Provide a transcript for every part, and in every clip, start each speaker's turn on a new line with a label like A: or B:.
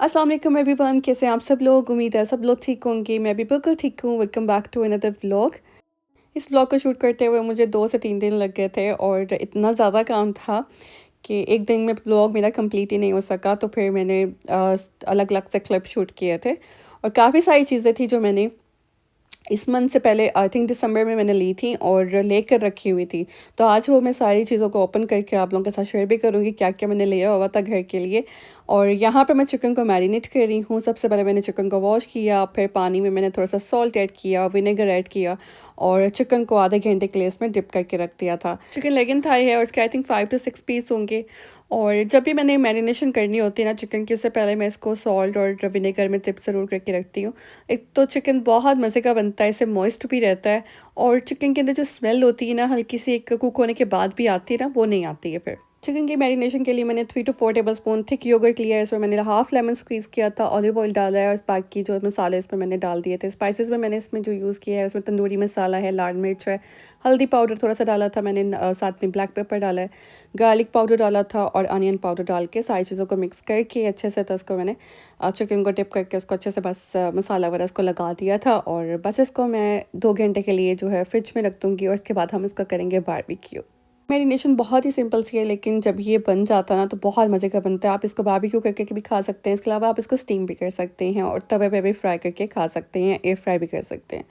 A: अस्सलाम वालेकुम एवरीवन, कैसे हैं आप सब लोग? उम्मीद है सब लोग ठीक होंगे। मैं भी बिल्कुल ठीक हूँ। Welcome back to another vlog. इस व्लॉग को शूट करते हुए मुझे 2 से 3 दिन लग गए थे और इतना ज़्यादा काम था कि एक दिन में व्लॉग मेरा कंप्लीट ही नहीं हो सका। तो फिर मैंने अलग-अलग से क्लिप शूट किए थे और काफ़ी सारी चीज़ें थी जो मैंने इस मंथ से पहले आई थिंक दिसंबर में मैंने ली थी और लेकर रखी हुई थी। तो आज वो मैं सारी चीज़ों को ओपन करके आप लोगों के साथ शेयर भी करूँगी क्या-क्या मैंने लिया हुआ था घर के लिए। और यहाँ पे मैं चिकन को मैरिनेट कर रही हूँ। सबसे पहले मैंने चिकन को वॉश किया, फिर पानी में मैंने थोड़ा-सा सॉल्ट ऐड किया, विनेगर ऐड किया और चिकन को आधे घंटे के लिए इसमें डिप करके रख दिया था। चिकन लेग एंड थाई है और इसके आई थिंक 5 टू 6 पीस होंगे। और जब भी मैंने मैरिनेशन करनी होती है ना चिकन की, उससे पहले मैं इसको सॉल्ट और विनेगर में डिप ज़रूर करके रखती हूँ। एक तो चिकन बहुत मज़े का बनता है, इससे मॉइस्ट भी रहता है और चिकन के अंदर जो स्मेल होती है ना हल्की सी एक कुक होने के बाद भी आती है ना, वो नहीं आती है फिर। चिकन की मैरिनेशन के लिए मैंने 3 टू 4 टेबलस्पून थिक योगर्ट लिया है। इसमें मैंने हाफ लेमन स्क्वीज़ किया था, ऑलिव ऑयल डाला है और बाकी जो मसाले इसमें मैंने डाल दिए थे। स्पाइसेस में मैंने इसमें जो यूज़ किया है उसमें तंदूरी मसाला है, लाल मिर्च है, हल्दी पाउडर थोड़ा सा डाला था मैंने, साथ में ब्लैक पेपर डाला है, गार्लिक पाउडर डाला था और अनियन पाउडर डाल के सारी चीज़ों को मिक्स करके अच्छे से, तो उसको मैंने चिकन को डिप करके उसको अच्छे से बस मसाला वगैरह इसको लगा दिया था और बस इसको मैं 2 घंटे के लिए जो है फ्रिज में रख दूँगी और उसके बाद हम इसका करेंगे बारबेक्यू। मैरिनेशन बहुत ही सिंपल सी है लेकिन जब ये बन जाता है ना तो बहुत मज़े का बनता है। आप इसको बारबेक्यू करके भी खा सकते हैं, इसके अलावा आप इसको स्टीम भी कर सकते हैं और तवे पे भी फ्राई करके खा सकते हैं, एयर फ्राई भी कर सकते हैं।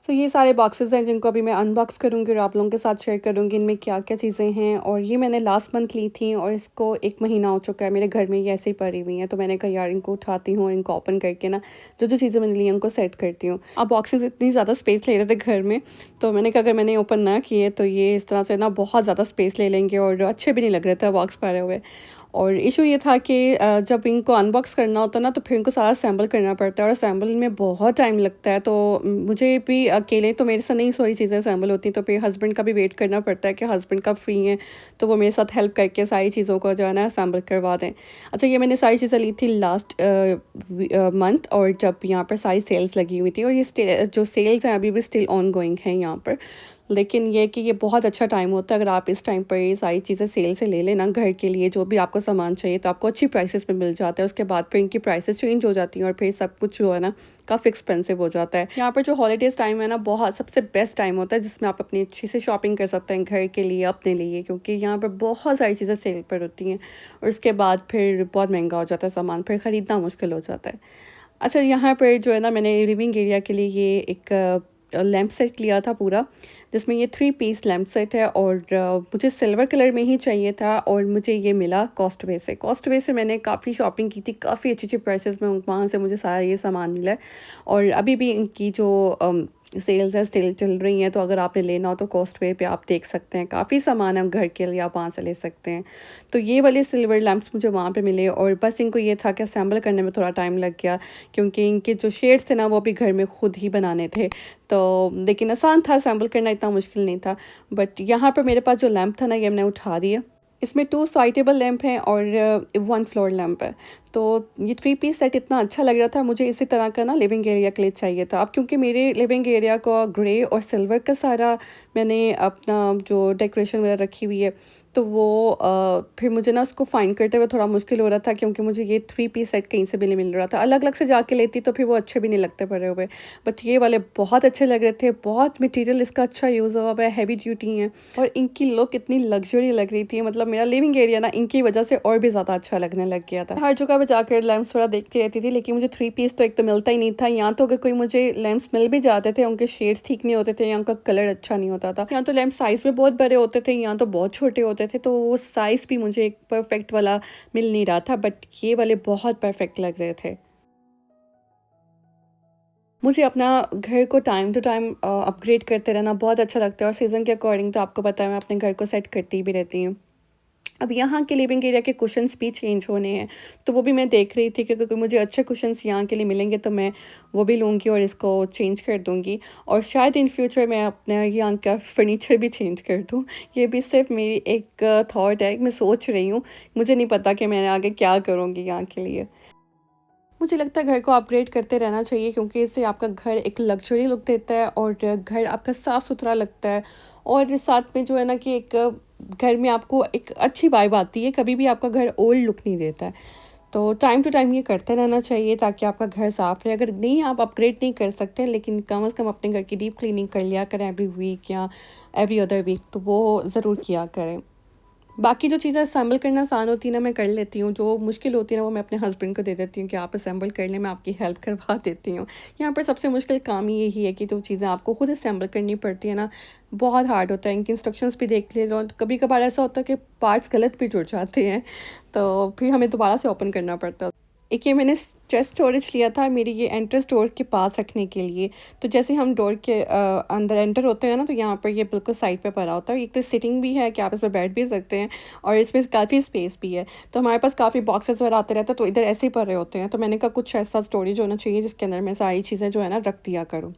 A: सो ये सारे बॉक्सेस हैं जिनको अभी मैं अनबॉक्स करूँगी और आप लोगों के साथ शेयर करूँगी इनमें क्या-क्या चीज़ें हैं। और ये मैंने लास्ट मंथ ली थी और इसको 1 महीना हो चुका है, मेरे घर में ये ऐसे ही पड़ी हुई हैं। तो मैंने कहा यार इनको उठाती हूँ और इनको ओपन करके ना जो-जो चीज़ें मैंने ली हैं उनको सेट करती हूँ। अब बॉक्सेस इतनी ज़्यादा स्पेस ले रहे थे घर में, तो मैंने कहा अगर मैंने ओपन ना किए तो ये इस तरह से ना बहुत ज़्यादा स्पेस ले लेंगे और अच्छे भी नहीं लग रहे थे बॉक्स भरे हुए। और इशू ये था कि जब इनको अनबॉक्स करना होता है ना तो फिर इनको सारा असेंबल करना पड़ता है और असेंबल में बहुत टाइम लगता है। तो मुझे भी अकेले तो मेरे से नहीं सारी चीज़ें असेंबल होती, तो फिर हस्बैंड का भी वेट करना पड़ता है कि हस्बैंड कब फ्री हैं तो वो मेरे साथ हेल्प करके सारी चीज़ों को जो है ना असेंबल करवा दें। अच्छा, ये मैंने सारी चीज़ें ली थी लास्ट मंथ और जब यहाँ पर सारी सेल्स लगी हुई थी और ये जो सेल्स हैं अभी भी स्टिल ऑन गोइंग हैं यहाँ पर। लेकिन ये कि ये बहुत अच्छा टाइम होता है, अगर आप इस टाइम पर ये सारी चीज़ें सेल से ले लेना घर के लिए जो भी आपको सामान चाहिए तो आपको अच्छी प्राइसेस में मिल जाता है। उसके बाद फिर इनकी प्राइसेस चेंज हो जाती हैं और फिर सब कुछ जो है ना काफ़ी एक्सपेंसिव हो जाता है। यहाँ पर जो हॉलीडेज़ टाइम है ना बहुत सबसे बेस्ट टाइम होता है जिसमें आप अपनी अच्छी से शॉपिंग कर सकते हैं घर के लिए, अपने लिए, क्योंकि यहाँ पर बहुत सारी चीज़ें सेल पर होती हैं और उसके बाद फिर बहुत महंगा हो जाता है सामान, फिर ख़रीदना मुश्किल हो जाता है। अच्छा, यहाँ पर जो है ना मैंने लिविंग एरिया के लिए ये एक लैंप सेट लिया था पूरा, जिसमें ये 3 पीस लैंप सेट है और मुझे सिल्वर कलर में ही चाहिए था और मुझे ये मिला कॉस्टवे से। कॉस्टवे से मैंने काफ़ी शॉपिंग की थी, काफ़ी अच्छी-अच्छी प्राइसेस में वहाँ से मुझे सारा ये सामान मिला है और अभी भी इनकी जो सेल्स है स्टिल चल रही हैं, तो अगर आपने लेना हो तो कॉस्टवे पे आप देख सकते हैं, काफ़ी सामान है घर के लिए, आप वहाँ से ले सकते हैं। तो ये वाले सिल्वर लैंप्स मुझे वहाँ पे मिले और बस इनको ये था कि असेंबल करने में थोड़ा टाइम लग गया क्योंकि इनके जो शेड्स थे ना वो भी घर में खुद ही बनाने थे। तो लेकिन आसान था, असेंबल करना इतना मुश्किल नहीं था। बट यहाँ पर मेरे पास जो लैंप था ना ये मैंने उठा दिया। इसमें 2 साइडेबल लैंप हैं और 1 फ्लोर लैंप है। तो ये 3 पीस सेट इतना अच्छा लग रहा था, मुझे इसी तरह का ना लिविंग एरिया के लिए चाहिए था। अब क्योंकि मेरे लिविंग एरिया का ग्रे और सिल्वर का सारा मैंने अपना जो डेकोरेशन वगैरह रखी हुई है, तो वो फिर मुझे ना उसको फाइंड करते हुए थोड़ा मुश्किल हो रहा था क्योंकि मुझे ये 3 पीस सेट कहीं से भी नहीं मिल रहा था। अलग-अलग से जाके लेती तो फिर वो अच्छे भी नहीं लगते पड़े हुए। बट ये वाले बहुत अच्छे लग रहे थे, बहुत मटेरियल इसका अच्छा यूज़ हुआ हुआ है, हैवी ड्यूटी हैं और इनकी लुक इतनी लग्ज़री लग रही थी, मतलब मेरा लिविंग एरिया ना इनकी वजह से और भी ज़्यादा अच्छा लगने लग गया था। हर जगह पे जाकर लैंप्स थोड़ा देखती रहती थी लेकिन मुझे 3 पीस तो एक तो मिलता ही नहीं था। यहाँ तो अगर कोई मुझे लैंप्स मिल भी जाते थे, उनके शेड्स ठीक नहीं होते थे या उनका कलर अच्छा नहीं होता था। यहाँ तो लैंप साइज़ में बहुत बड़े होते थे, यहाँ तो बहुत छोटे होते थे, तो वो साइज़ भी मुझे एक परफेक्ट वाला मिल नहीं रहा था, बट ये वाले बहुत परफेक्ट लग रहे थे। मुझे अपना घर को टाइम टू टाइम अपग्रेड करते रहना बहुत अच्छा लगता है और सीज़न के अकॉर्डिंग तो आपको पता है मैं अपने घर को सेट करती भी रहती हूँ। अब यहाँ के लिविंग एरिया के कुशन्स भी चेंज होने हैं, तो वो भी मैं देख रही थी कि अगर मुझे अच्छे कुशन्स यहाँ के लिए मिलेंगे तो मैं वो भी लूँगी और इसको चेंज कर दूँगी और शायद इन फ्यूचर मैं अपने यहाँ का फर्नीचर भी चेंज कर दूँ। ये भी सिर्फ मेरी एक थॉट है, मैं सोच रही हूँ, मुझे नहीं पता कि मैं आगे क्या करूँगी यहाँ के लिए। मुझे लगता है घर को अपग्रेड करते रहना चाहिए क्योंकि इससे आपका घर एक लग्ज़री लुक देता है और घर आपका साफ़-सुथरा लगता है और साथ में जो है ना कि एक घर में आपको एक अच्छी वाइब आती है, कभी भी आपका घर ओल्ड लुक नहीं देता है। तो टाइम टू टाइम ये करते रहना चाहिए ताकि आपका घर साफ़ रहे। अगर नहीं आप अपग्रेड नहीं कर सकते लेकिन कम से कम अपने घर की डीप क्लीनिंग कर लिया करें एवरी वीक या एवरी अदर वीक, तो वो ज़रूर किया करें। बाकी जो चीज़ें असेंबल करना आसान होती है ना मैं कर लेती हूँ, जो मुश्किल होती है ना वो मैं अपने हस्बैंड को दे देती हूँ कि आप असेंबल कर लें, मैं आपकी हेल्प करवा देती हूँ। यहाँ पर सबसे मुश्किल काम ही यही है कि जो चीज़ें आपको खुद असेंबल करनी पड़ती है ना, बहुत हार्ड होता है। इनकी इंस्ट्रक्शंस भी देख ले लो, कभी-कभार ऐसा होता है कि पार्ट्स गलत भी जुड़ जाते हैं, तो फिर हमें दोबारा से ओपन करना पड़ता है। एक ये मैंने चेस्ट स्टोरेज लिया था मेरी ये एंट्रेंस डोर के पास रखने के लिए। तो जैसे हम डोर के अंदर एंटर होते हैं ना तो यहाँ पर ये बिल्कुल साइड पे पड़ा होता है। एक तो सिटिंग भी है कि आप इसमें बैठ भी सकते हैं और इसमें काफ़ी स्पेस भी है। तो हमारे पास काफ़ी बॉक्सेस वगैरह आते रहते हैं तो इधर ऐसे ही पड़े होते हैं। तो मैंने कहा कुछ ऐसा स्टोरेज होना चाहिए जिसके अंदर मैं सारी चीज़ें जो है ना रख दिया करूँ।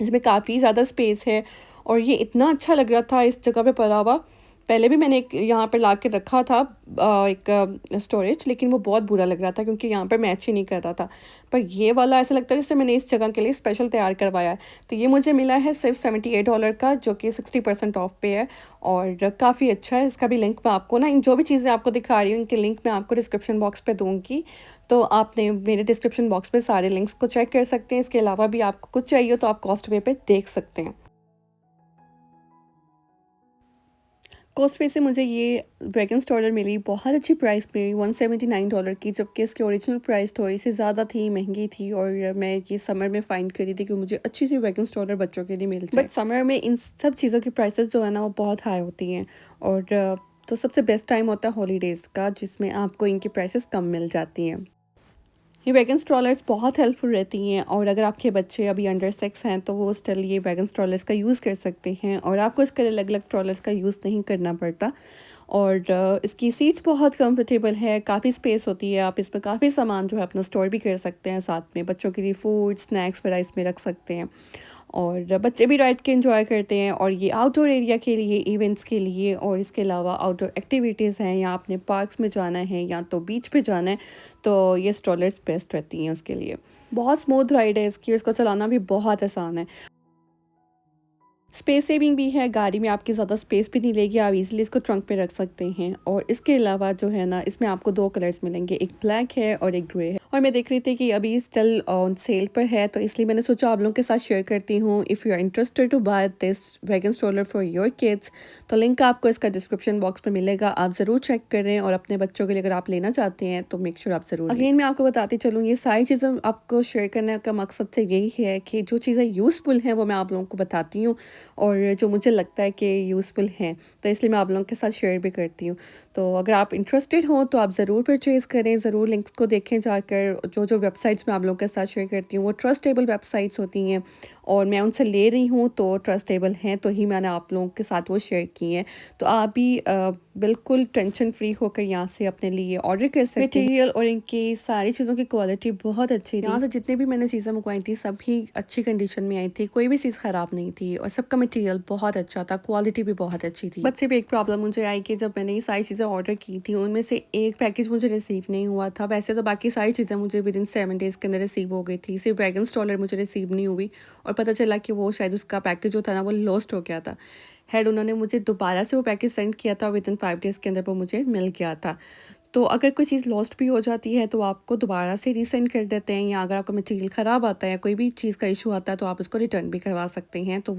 A: इसमें काफ़ी ज़्यादा स्पेस है और ये इतना अच्छा लग रहा था इस जगह पे पड़ा हुआ। पहले भी मैंने एक यहाँ पे ला के रखा था एक स्टोरेज, लेकिन वो बहुत बुरा लग रहा था क्योंकि यहाँ पर मैच ही नहीं कर रहा था। पर ये वाला ऐसा लगता है जैसे मैंने इस जगह के लिए स्पेशल तैयार करवाया है। तो ये मुझे मिला है सिर्फ $78 का, जो कि 60% ऑफ पे है और काफ़ी अच्छा है। इसका भी लिंक मैं आपको ना इन जो भी चीज़ें आपको दिखा रही हूँ इनके लिंक मैं आपको डिस्क्रिप्शन बॉक्स पे दूँगी। तो आपने मेरे डिस्क्रिप्शन बॉक्स पे सारे लिंक्स को चेक कर सकते हैं। इसके अलावा भी आपको कुछ चाहिए हो तो आप कॉस्टवे पे देख सकते हैं। कॉस्टवे से मुझे ये वैगन स्टॉलर मिली, बहुत अच्छी प्राइस पे $179 की, जबकि इसकी ओरिजिनल प्राइस थोड़ी-सी ज़्यादा थी, महँगी थी और मैं ये समर में फाइंड करी थी कि मुझे अच्छी सी वैगन स्टॉलर बच्चों के लिए मिल जाए। बट समर में इन सब चीज़ों की प्राइसेस जो है ना वो बहुत हाई होती हैं और तो सबसे बेस्ट टाइम होता है हॉलीडेज़ का जिसमें आपको इनकी प्राइसेस कम मिल जाती हैं। ये वैगन स्ट्रॉलर्स बहुत हेल्पफुल रहती हैं और अगर आपके बच्चे अभी अंडर 6 हैं तो वो स्टिल ये वैगन स्ट्रॉलर्स का यूज़ कर सकते हैं और आपको इसके लिए अलग-अलग स्ट्रॉलर्स का यूज़ नहीं करना पड़ता। और इसकी सीट्स बहुत कंफर्टेबल है, काफ़ी स्पेस होती है, आप इसमें काफ़ी सामान जो है अपना स्टोर भी कर सकते हैं, साथ में बच्चों के लिए फूड, स्नैक्स वगैरह इसमें रख सकते हैं। और बच्चे भी राइड के एंजॉय करते हैं और ये आउटडोर एरिया के लिए, इवेंट्स के लिए और इसके अलावा आउटडोर एक्टिविटीज़ हैं या आपने पार्क्स में जाना है या तो बीच पे जाना है, तो ये स्ट्रॉलर्स बेस्ट रहती हैं उसके लिए। बहुत स्मूथ राइड है इसकी, इसको चलाना भी बहुत आसान है। स्पेस सेविंग भी है, गाड़ी में आपकी ज़्यादा स्पेस भी नहीं लेगी, आप इज़िली इसको ट्रंक पे रख सकते हैं और इसके अलावा जो है ना इसमें आपको 2 कलर्स मिलेंगे, एक ब्लैक है और एक ग्रे है। और मैं देख रही थी कि अभी स्टिल ऑन सेल पर है तो इसलिए मैंने सोचा आप लोगों के साथ शेयर करती हूँ। If you are interested to buy this wagon stroller for your kids तो लिंक आपको इसका डिस्क्रिप्शन बॉक्स में मिलेगा, आप ज़रूर चेक करें और अपने बच्चों के लिए अगर आप लेना चाहते हैं तो मेक श्योर आप ज़रूर लें। अगेन मैं आपको बताती चलूँ, ये सारी चीज़ें आपको शेयर करने का मकसद से यही है कि जो चीज़ें यूज़फुल हैं वो मैं आप लोगों को बताती हूँ और जो मुझे लगता है कि यूज़फुल हैं, तो इसलिए मैं आप लोगों के साथ शेयर भी करती हूँ। तो अगर आप इंटरेस्टेड हो तो आप ज़रूर परचेज़ करें, ज़रूर लिंक्स को देखें जाकर। जो वेबसाइट्स मैं आप लोगों के साथ शेयर करती हूँ वो ट्रस्टेबल वेबसाइट्स होती हैं और मैं उनसे ले रही हूँ तो ट्रस्टेबल हैं, तो ही मैंने आप लोगों के साथ वो शेयर की हैं। तो आप भी बिल्कुल टेंशन फ्री होकर यहाँ से अपने लिए ऑर्डर कर सकते हैं। मटेरियल और इनकी सारी चीज़ों की क्वालिटी बहुत अच्छी थी। यहाँ से जितनी भी मैंने चीज़ें मंगवाई थी सभी अच्छी कंडीशन में आई थी, कोई भी चीज़ ख़राब नहीं थी और सबका मटेरियल बहुत अच्छा था, क्वालिटी भी बहुत अच्छी थी। बट सिर्फ एक प्रॉब्लम मुझे आई कि जब मैंने ये सारी चीज़ें ऑर्डर की थी उनमें से एक पैकेज मुझे रिसीव नहीं हुआ था। वैसे तो बाकी सारी चीज़ें मुझे विदिन 7 डेज़ के अंदर रिसीव हो गई थी, सिर्फ वैगन स्टॉलर मुझे रिसीव नहीं हुई और पता चला कि वो शायद उसका पैकेज जो था ना वो लॉस्ट हो गया था। खैर उन्होंने मुझे दोबारा से वो पैकेज सेंड किया था, विदिन 5 डेज़ के अंदर वो मुझे मिल गया था। तो अगर कोई चीज़ लॉस्ट भी हो जाती है तो आपको दोबारा से रीसेंड कर देते हैं या अगर आपका मटेरियल ख़राब आता है या कोई भी चीज़ का इशू आता है तो आप उसको रिटर्न भी करवा सकते हैं। तो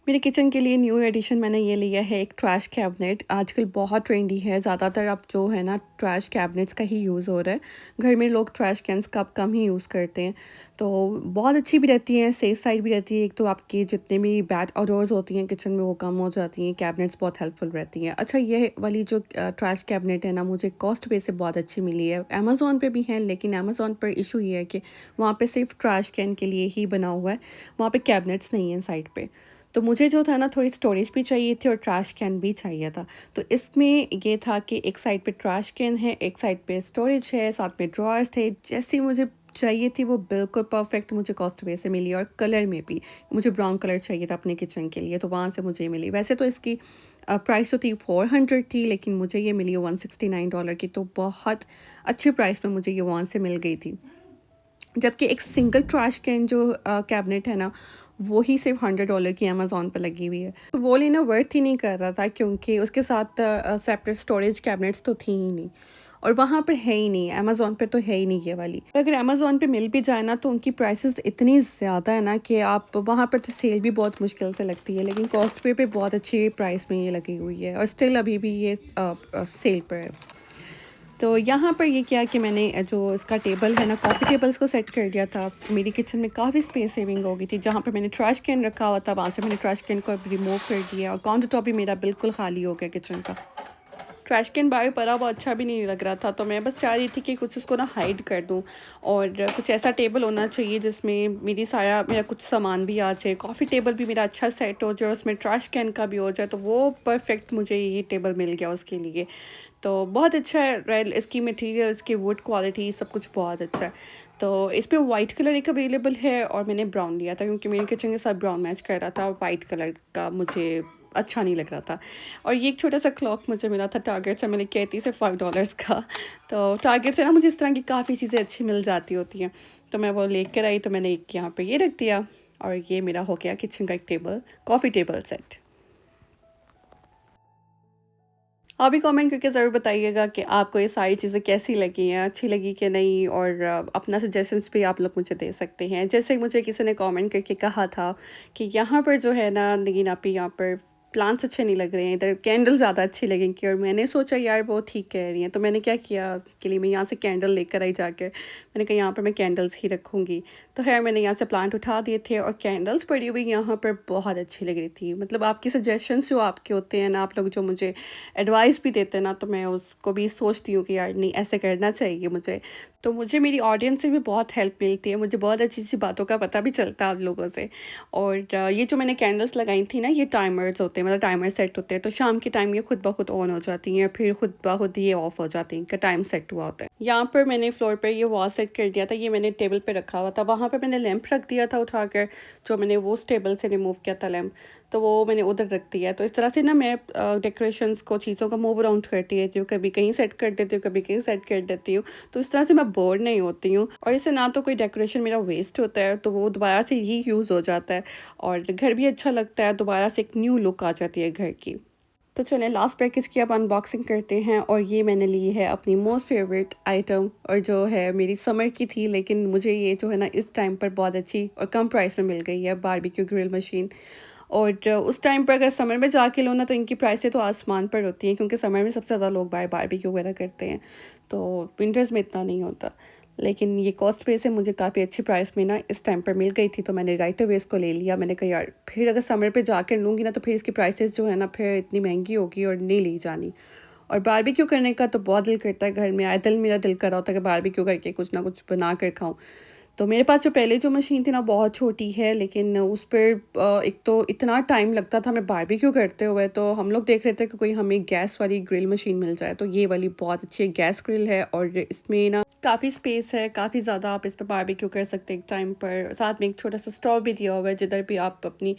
A: मेरे किचन के लिए न्यू एडिशन मैंने ये लिया है एक ट्रैश कैबिनेट। आजकल बहुत ट्रेंडी है, ज़्यादातर अब जो है ना ट्रैश कैबिनेट्स का ही यूज़ हो रहा है। घर में लोग ट्रैश कैन्स का अब कम ही यूज़ करते हैं। तो बहुत अच्छी भी रहती हैं, सेफ साइड भी रहती है। एक तो आपकी जितने भी बैड ऑडोर्स होती हैं किचन में वो कम हो जाती हैं। कैबिनेट्स बहुत हेल्पफुल रहती हैं। अच्छा, ये वाली जो ट्रैश कैबिनेट है ना, मुझे कॉस्ट बेस से बहुत अच्छी मिली है। अमेज़न पे भी है, लेकिन अमेज़न पर इशू ये है कि वहाँ पे सिर्फ ट्रैश कैन के लिए ही बना हुआ है, वहाँ पे कैबिनेट्स नहीं हैं साइड पे। तो मुझे जो था ना थोड़ी स्टोरेज भी चाहिए थी और ट्रैश कैन भी चाहिए था। तो इसमें ये था कि एक साइड पे ट्रैश कैन है, एक साइड पे स्टोरेज है, साथ में ड्रॉअर्स थे। जैसी मुझे चाहिए थी वो बिल्कुल परफेक्ट मुझे कॉस्ट वे से मिली, और कलर में भी मुझे ब्राउन कलर चाहिए था अपने किचन के लिए, तो वहाँ से मुझे मिली। वैसे तो इसकी प्राइस तो थी 400 थी, लेकिन मुझे ये मिली $169 की, तो बहुत अच्छे प्राइस में मुझे ये वहाँ से मिल गई थी। जबकि एक सिंगल ट्रैश कैन जो कैबिनेट है ना, वो ही सिर्फ $100 की अमेज़न पे लगी हुई है। तो वो लेना वर्थ ही नहीं कर रहा था, क्योंकि उसके साथ सेपरेट स्टोरेज कैबिनेट्स तो थी ही नहीं, और वहाँ पर है ही नहीं, अमेज़न पे तो है ही नहीं ये वाली। और अगर अमेज़न पे मिल भी जाए ना, तो उनकी प्राइसेस इतनी ज़्यादा है ना कि आप वहाँ पर तो सेल भी बहुत मुश्किल से लगती है, लेकिन कॉस्ट पे बहुत अच्छी प्राइस में ये लगी हुई है, और स्टिल अभी भी ये सेल पर है। तो यहाँ पर ये किया कि मैंने जो इसका टेबल है ना, कॉफ़ी टेबल्स को सेट कर दिया था। मेरी किचन में काफ़ी स्पेस सेविंग हो गई थी। जहाँ पर मैंने ट्रैश कैन रखा हुआ था, वहाँ से मैंने ट्रैश कैन को रिमूव कर दिया, और काउंटर टॉप भी मेरा बिल्कुल खाली हो गया किचन का। ट्रैश कैन बाहर पड़ा हुआ अच्छा भी नहीं लग रहा था, तो मैं बस चाह रही थी कि कुछ उसको ना हाइड कर दूँ, और कुछ ऐसा टेबल होना चाहिए जिसमें मेरा कुछ सामान भी आ जाए। कॉफ़ी टेबल भी मेरा अच्छा सेट हो जाए, उसमें ट्रैश कैन का भी हो जाए, तो वो परफेक्ट मुझे ये टेबल मिल गया उसके लिए। तो बहुत अच्छा है, रेल इसकी मटेरियल, इसकी वुड क्वालिटी सब कुछ बहुत अच्छा है। तो इस पे वाइट कलर एक अवेलेबल है, और मैंने ब्राउन लिया था क्योंकि मेरे किचन के साथ ब्राउन मैच कर रहा था, वाइट कलर का मुझे अच्छा नहीं लग रहा था। और ये एक छोटा सा क्लॉक मुझे मिला था टारगेट से, मैंने किया थी सिर्फ $5 का। तो टारगेट से ना मुझे इस तरह की काफ़ी चीज़ें अच्छी मिल जाती होती हैं, तो मैं वो लेकर आई। तो मैंने एक यहाँ पे ये रख दिया, और ये मेरा हो गया किचन का एक टेबल, कॉफ़ी टेबल सेट। आप भी कमेंट करके ज़रूर बताइएगा कि आपको ये सारी चीज़ें कैसी लगी हैं, अच्छी लगी कि नहीं, और अपना सजेशंस भी आप लोग मुझे दे सकते हैं। जैसे मुझे किसी ने कमेंट करके कहा था कि यहाँ पर जो है ना, लेकिन आप यहाँ पर प्लांट्स अच्छे नहीं लग रहे हैं, इधर कैंडल ज़्यादा अच्छी लगेंगी, और मैंने सोचा यार वो ठीक कह रही हैं, तो मैंने क्या किया कि लिए मैं यहाँ से कैंडल लेकर आई जाके। मैंने कहा यहाँ पर मैं कैंडल्स ही रखूँगी। तो खैर मैंने यहाँ से प्लांट उठा दिए थे, और कैंडल्स पड़ी हुई यहाँ पर बहुत अच्छी लग रही थी। मतलब आपके सजेशंस जो आपके होते हैं ना, आप लोग जो मुझे एडवाइस भी देते हैं ना, तो मैं उसको भी सोचती हूँ कि यार नहीं, ऐसे करना चाहिए मुझे। तो मुझे मेरी ऑडियंस से भी बहुत हेल्प मिलती है, मुझे बहुत अच्छी-अच्छी बातों का पता भी चलता है आप लोगों से। और ये जो मैंने कैंडल्स लगाई थी ना, ये टाइमर्स होते हैं, मतलब टाइमर सेट होते हैं, तो शाम के टाइम ये खुद ब खुद ऑन हो जाती हैं, फिर खुद ब खुद ये ऑफ हो जाती हैं, इनका टाइम सेट हुआ होता है। यहाँ पर मैंने फ्लोर पे ये वॉल सेट कर दिया था, ये मैंने टेबल पे रखा हुआ था, वहाँ पे मैंने लैंप रख दिया था उठाकर, जो मैंने वो उस टेबल से रिमूव किया था लैंप, तो वो मैंने उधर रख दिया है। तो इस तरह से ना मैं डेकोरेशंस को, चीज़ों को मूव अराउंड करती रहती हूँ, कभी कहीं सेट कर देती हूँ, कभी कहीं सेट कर देती हूँ। तो इस तरह से मैं बोर नहीं होती हूँ, और इससे ना तो कोई डेकोरेशन मेरा वेस्ट होता है, तो वो दोबारा से री यूज़ हो जाता है, और घर भी अच्छा लगता है, दोबारा से एक न्यू लुक आ जाती है घर की। तो चलें लास्ट पैकेज की अब अनबॉक्सिंग करते हैं, और ये मैंने ली है अपनी मोस्ट फेवरेट आइटम, और जो है मेरी समर की थी, लेकिन मुझे ये जो है ना इस टाइम पर बहुत अच्छी और कम प्राइस में मिल गई है, बारबेक्यू ग्रिल मशीन। और उस टाइम पर अगर समर में जाके लो ना, तो इनकी प्राइसें तो आसमान पर होती हैं, क्योंकि समर में सबसे ज़्यादा लोग बारबेक्यू वगैरह करते हैं, तो विंटर्स में इतना नहीं होता। लेकिन ये कॉस्ट पे से मुझे काफ़ी अच्छी प्राइस में ना इस टाइम पर मिल गई थी, तो मैंने राइट अवे इसको ले लिया। मैंने कहा यार फिर अगर समर पे जाकर लूँगी ना, तो फिर इसकी प्राइसेस जो है ना फिर इतनी महंगी होगी, और नहीं ली जानी। और बारबेक्यू करने का तो बहुत दिल करता है, घर में आए दिन मेरा दिल कर रहा होता है कि बारबेक्यू करके कुछ ना कुछ बना कर खाऊं। तो मेरे पास जो पहले जो मशीन थी ना, बहुत छोटी है, लेकिन उस पर एक तो इतना टाइम लगता था हमें बारबेक्यू करते हुए, तो हम लोग देख रहे थे कि कोई हमें गैस वाली ग्रिल मशीन मिल जाए। तो ये वाली बहुत अच्छी गैस ग्रिल है, और इसमें ना काफ़ी स्पेस है, काफ़ी ज़्यादा आप इस पर बारबेक्यू कर सकते हैं एक टाइम पर। साथ में एक छोटा सा स्टोव भी दिया हुआ है, जिधर भी आप अपनी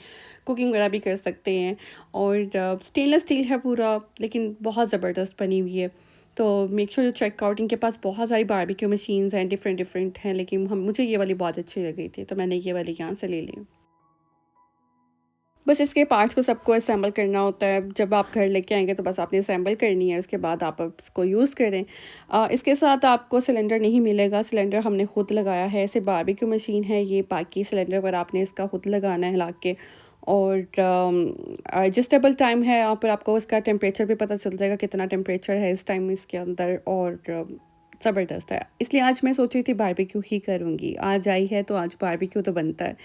A: कुकिंग वगैरह भी कर सकते हैं। और स्टेनलेस स्टील है पूरा, लेकिन बहुत ज़बरदस्त बनी हुई है। तो make sure you check out, इनके पास बहुत सारी बारबेक्यू मशीन्स हैं, डिफरेंट डिफरेंट हैं, लेकिन हम मुझे ये वाली बहुत अच्छी लगी थी, तो मैंने ये वाली यहाँ से ले ली। बस इसके पार्ट्स को सबको असेंबल करना होता है, जब आप घर लेके आएंगे तो बस आपने असेंबल करनी है, उसके बाद आप इसको यूज़ करें। इसके साथ आपको सिलेंडर नहीं मिलेगा, सिलेंडर हमने खुद लगाया है। ऐसे बारबेक्यू मशीन है ये, बाकी सिलेंडर पर आपने इसका खुद लगाना है ला के। और एडजस्टेबल टाइम है, यहाँ पर आपको उसका टेम्परेचर भी पता चल जाएगा कितना टेम्परेचर है इस टाइम इसके अंदर, और ज़बरदस्त है। इसलिए आज मैं सोच रही थी बारबेक्यू ही करूँगी, आज आई है तो आज बारबेक्यू तो बनता है।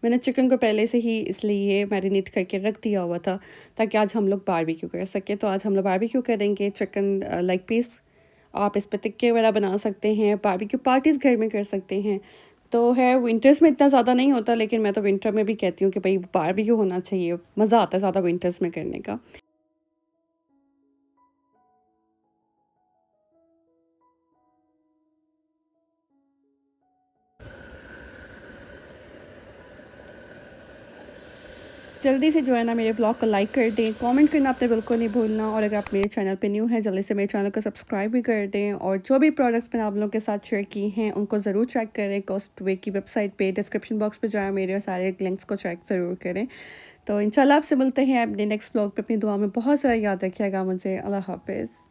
A: मैंने चिकन को पहले से ही इसलिए मैरिनेट करके रख दिया हुआ था ताकि आज हम लोग बारबेक्यू कर सकें। तो आज हम लोग बारबेक्यू करेंगे, चिकन लेग पीस, आप इस पे टिक्के वगैरह बना सकते हैं, बारबेक्यू पार्टीज़ घर में कर सकते हैं। तो है विंटर्स में इतना ज़्यादा नहीं होता, लेकिन मैं तो विंटर में भी कहती हूँ कि भई बारबेक्यू होना चाहिए, मज़ा आता है ज़्यादा विंटर्स में करने का। जल्दी से जो है ना मेरे ब्लॉग को लाइक कर दें, कमेंट करना आपने बिल्कुल नहीं भूलना, और अगर आप मेरे चैनल पे न्यू हैं जल्दी से मेरे चैनल को सब्सक्राइब भी कर दें, और जो भी प्रोडक्ट्स मैंने आप लोगों के साथ शेयर किए हैं उनको ज़रूर चेक करें। कॉस्टवे की वेबसाइट पे डिस्क्रिप्शन बॉक्स पे जाएँ, मेरे सारे लिंक्स को चेक ज़रूर करें। तो इंशाल्लाह आपसे मिलते हैं अपने नेक्स्ट ब्लॉग पे। अपनी दुआ में बहुत सारा याद रखिएगा मुझे। अल्लाह हाफ़िज़।